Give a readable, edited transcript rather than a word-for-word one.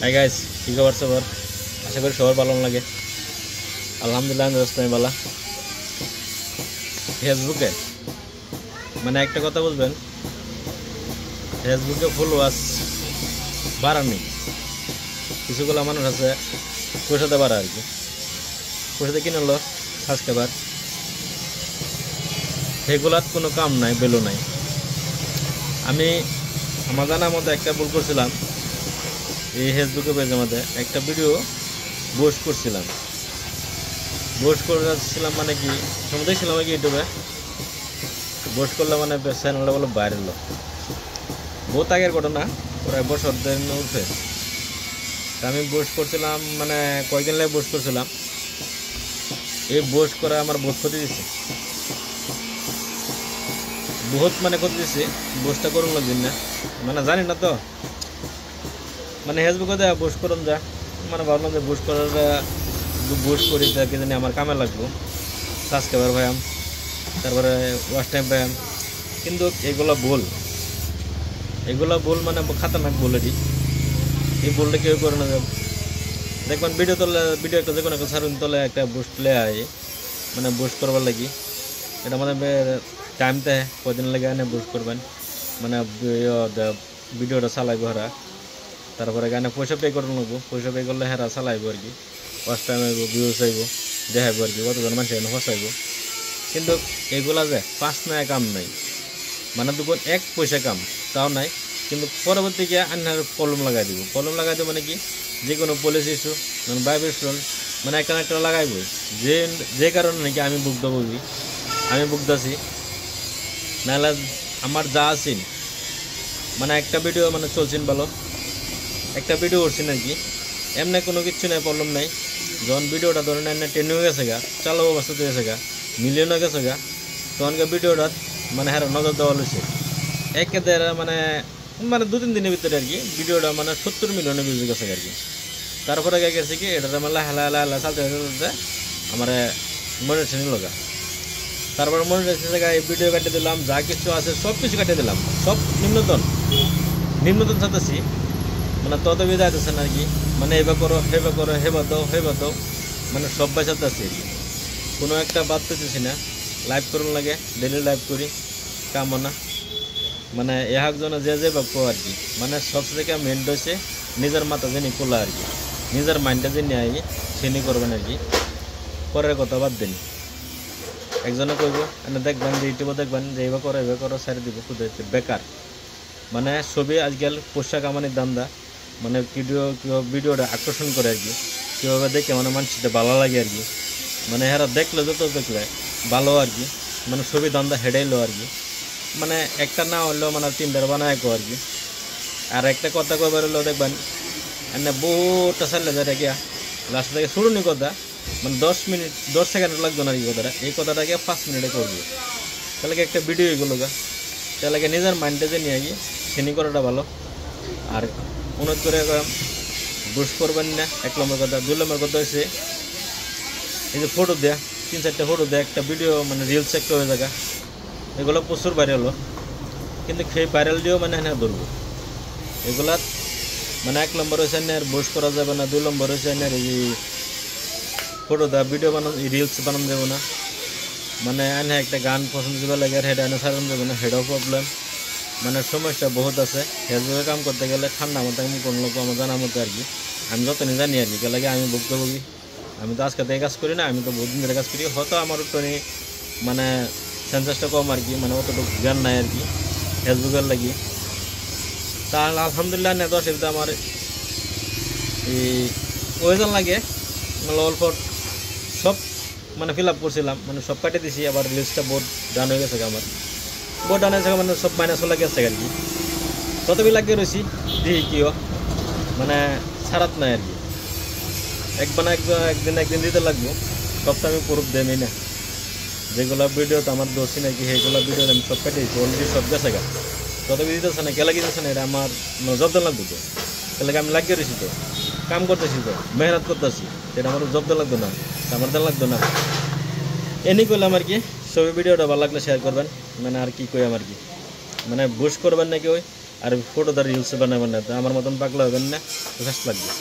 Hi guys, কি খবর সবার? আশা করি সবার ভালো লাগে। আলহামদুলিল্লাহ আমি ভালো। ফেসবুকে মানে একটা কথা বুঝবেন, ফেসবুকে ফলোয়ার্স বাড়ানি কিছুগুলো মানুষ আছে পয়সাতে বাড়া আর কি। পয়সাতে কিনে হলো সাবস্ক্রাইবার, সেগুলার কোনো কাম নাই, বেলো নাই। আমি আমার জানার মধ্যে একটা ভুল করছিলাম, এই ফেসবুকে পেজের মধ্যে একটা ভিডিও পোস্ট করছিলাম। পোস্ট করেছিলাম মানে কি সময় দেখছিলাম কি ইউটিউবে পোস্ট করলে মানে চ্যানেলটা বলো ভাইরাল হলো। বহুত আগের ঘটনা, প্রায় বছর দিন উঠে আমি পোস্ট করছিলাম, মানে কয়েকদিন লাগে পোস্ট করছিলাম। এই পোস্ট করে আমার বহুত ক্ষতি দিচ্ছে, বহুত মানে ক্ষতি দিচ্ছে। পোস্টটা করুন লাগছেন না, মানে জানি না তো, মানে ফেসবুকে দেওয়া পোস্ট করুন যা, মানে ভাবলাম যে পোস্ট করার পোস্ট করি কি জানি আমার কামে লাগবো, সাবস্ক্রাইবার পাইম, তারপরে ওয়াচ টাইম পাইম। কিন্তু এগুলো মানে খাতারনাক ভুল। এই ভুলটা কেউ করে না। দেখবেন ভিডিও একটা যে কোনো একটা ছাড়ুন তলে একটা বুস্ট লে আয়, মানে বুস্ট করবার লাগি এটা মানে টাইম দেয় কদিন লাগে এনে বুস্ট করবেন, মানে ভিডিওটা চালাইব হারা। তারপরে গানে পয়সা পে করে নেবো, পয়সা পে করলে হেরা চালাইব আর কি, ওয়াচ টাইম আইব, ভিউজ আইব, দেখাইব আর কি, কতজন মানুষ এনে ফসাইব। কিন্তু এগুলা যে 5 নয়া কাম নাই, মানে দুপুর 1 পয়সা কাম তাও নাই। কিন্তু পরবর্তী গিয়ে আন্নার কলম লাগাই দিব। কলম লাগাই দেবো মানে কি, যে কোনো পুলিশ ইস্যু মানে ভাইব্রেশন মানে একটা লাগাইব, যে কারণে নাকি আমি ভুগতাছি। নাহলে আমার যা আছেন মানে একটা ভিডিও মানে চলছেন ভালো, একটা ভিডিও করছেন আর কি, এমনি কোনো কিছু নাই, প্রবলেম নাই। যখন ভিডিওটা ধরেন এনে ট্রেন্ডিং হয়ে গেছে গা, চালো অবস্থাতে হয়েছে গা, মিলিয়ন হয়ে গেছে গা, তখনকে ভিডিওটা মানে হ্যাঁ নজর দেওয়া হয়েছে একেবারে মানে 2-3 দিনের ভিতরে আর কি। ভিডিওটা মানে 70 মিলিয়নের ভিউজ গেছে আর কি। তারপরে গেছে কি এটা মানে হেলা চালতে আমার মনিটাইজেশন লগা। তারপরে মনিটাইজেশন জায়গায় ভিডিও কাটিয়ে দিলাম, যা কিছু আছে সব কিছু কাটিয়ে দিলাম, সব নিম্নতন চাইতেছি, মানে তত বিধা আছে আর কি। মানে এবার করো হেবা দাও মানে সব বাঁচাতে আছে আর কি। কোনো একটা বাদ পেতেছি না। লাইভ করুন লাগে, ডেলি লাইভ করি কামনা, মানে একজনে যে ভাববো আর কি। মানে সব থেকে মেন হয়েছে নিজের মাথা যিনি খোলা আর কি, নিজের মাইন্ডটা যিনি আই সেনি করবেন আর কি। পরের কথা বাদ দেন। একজনে কইব এনে দেখবেন যে ইউটিউবে দেখবেন যে এবার করো সারি দিব খুঁজে বেকার। মানে ছবি আজকাল পোশাক কামানির দান্দা, মানে ভিডিওটা আকর্ষণ করে আর কি, কীভাবে দেখে মানে মানুষটা ভালো লাগে আর কি। মানে এরা দেখলে যত দেখলে ভালো আর কি, মানে ছবি দান্দা হেডাইলো আর কি। মানে একটা না হলেও মানে 3টা বানায় আর কি। আর একটা কথা কবার হলেও দেখবেন এনে বহুটা চাইলে যায় গিয়া লাস্ট থেকে শুরুনি কথা, মানে 10 সেকেন্ড লাগতো না আর কি কথাটা, এই কথাটাকে 5 মিনিটে করবো। তাহলে একটা ভিডিও এগুলো গা, তাহলে নিজের মাইন্ডটা যে নিয়ে গিয়ে সেনি করাটা ভালো। আর অনুরোধ করে বুস্ট করবেন না, 1 নম্বর কথা। 2 নম্বর কথা হচ্ছে এই যে ফটো দেয়া, 3-4টা ফটো দেয়া একটা ভিডিও মানে রিলস একটা হয়ে জায়গা, এগুলো প্রচুর ভাইরাল হলো। কিন্তু সেই ভাইরাল দিয়েও মানে হ্যাঁ ধরবো এগুলার, মানে 1 নম্বর হয়েছে আর বুস্ট করা যাবে না। 2 নম্বর হয়েছে আর এই ফটো দেওয়া, ভিডিও বানানো, রিলস বানানো যাবে না। মানে এনে একটা গান পছন্দ করা লাগে আর হেডা এনে সারানো যাবে না, হেডাও প্রবলেম। মানে সমস্যা বহুত আছে। ফেসবুকে কাম করতে গেলে ঠান্ডা মতো আমি কোনো লোক আমার জানার মতো আর কি, আমি যতদিন জানি আর কি। কে লাগে আমি ভুক্তভোগী, আমি তো আজকে থেকে কাজ করি না, আমি তো বহুত দিন ধরে কাজ করি। হয়তো আমার একটু মানে সেন্সেসটা কম আর কি, মানে অতটুকু জ্ঞান নাই আর কি ফেসবুকের লাগি। তাহলে আলহামদুলিল্লাহ নেত অসুবিধা আমার এই ওয়েজন লাগে, মানে অল্প সব মানে ফিল আপ করছিলাম, মানে সব কাটিয়ে দিছি। আবার লিস্টটা বোর্ড ডান হয়ে গেছে আমার, বোর্ড ডান হয়েছে মানে সব মাইনাস হয়ে গেছে আর কি। ততবি লাগিয়ে রয়েছি দিই কিও, মানে ছাড়াত নাই আর কি। একদিন দিতে লাগবো, সবটা আমি প্রুফ দেমি না। যেগুলো ভিডিওতে আমার দোষী নাকি সেইগুলো ভিডিও আমি সব কাটিয়ে দিচ্ছি, অলরেডি সব গেছে গা। ততবি দিতেছে না, কে লাগিয়ে দিতেছে না, এটা আমার জব্দ লাগতো তো। তাহলে আমি লাগিয়ে রয়েছি তো, কাম করতেছি তো, মেহনত করতেছি, এটা আমার জব্দ লাগতো না, আমার দেন লাগতো না। এনি করলাম আর কি। সবই ভিডিওটা ভালো লাগলে শেয়ার করবেন, মানে আর কি কই আমার কি, মানে বুস্ট করবেন নাকি ওই। আর ফটো দ্বারা রিলস বানাবেন না, তো আমার মতন পাগলা হবেন না, ফেস্ট লাগবে।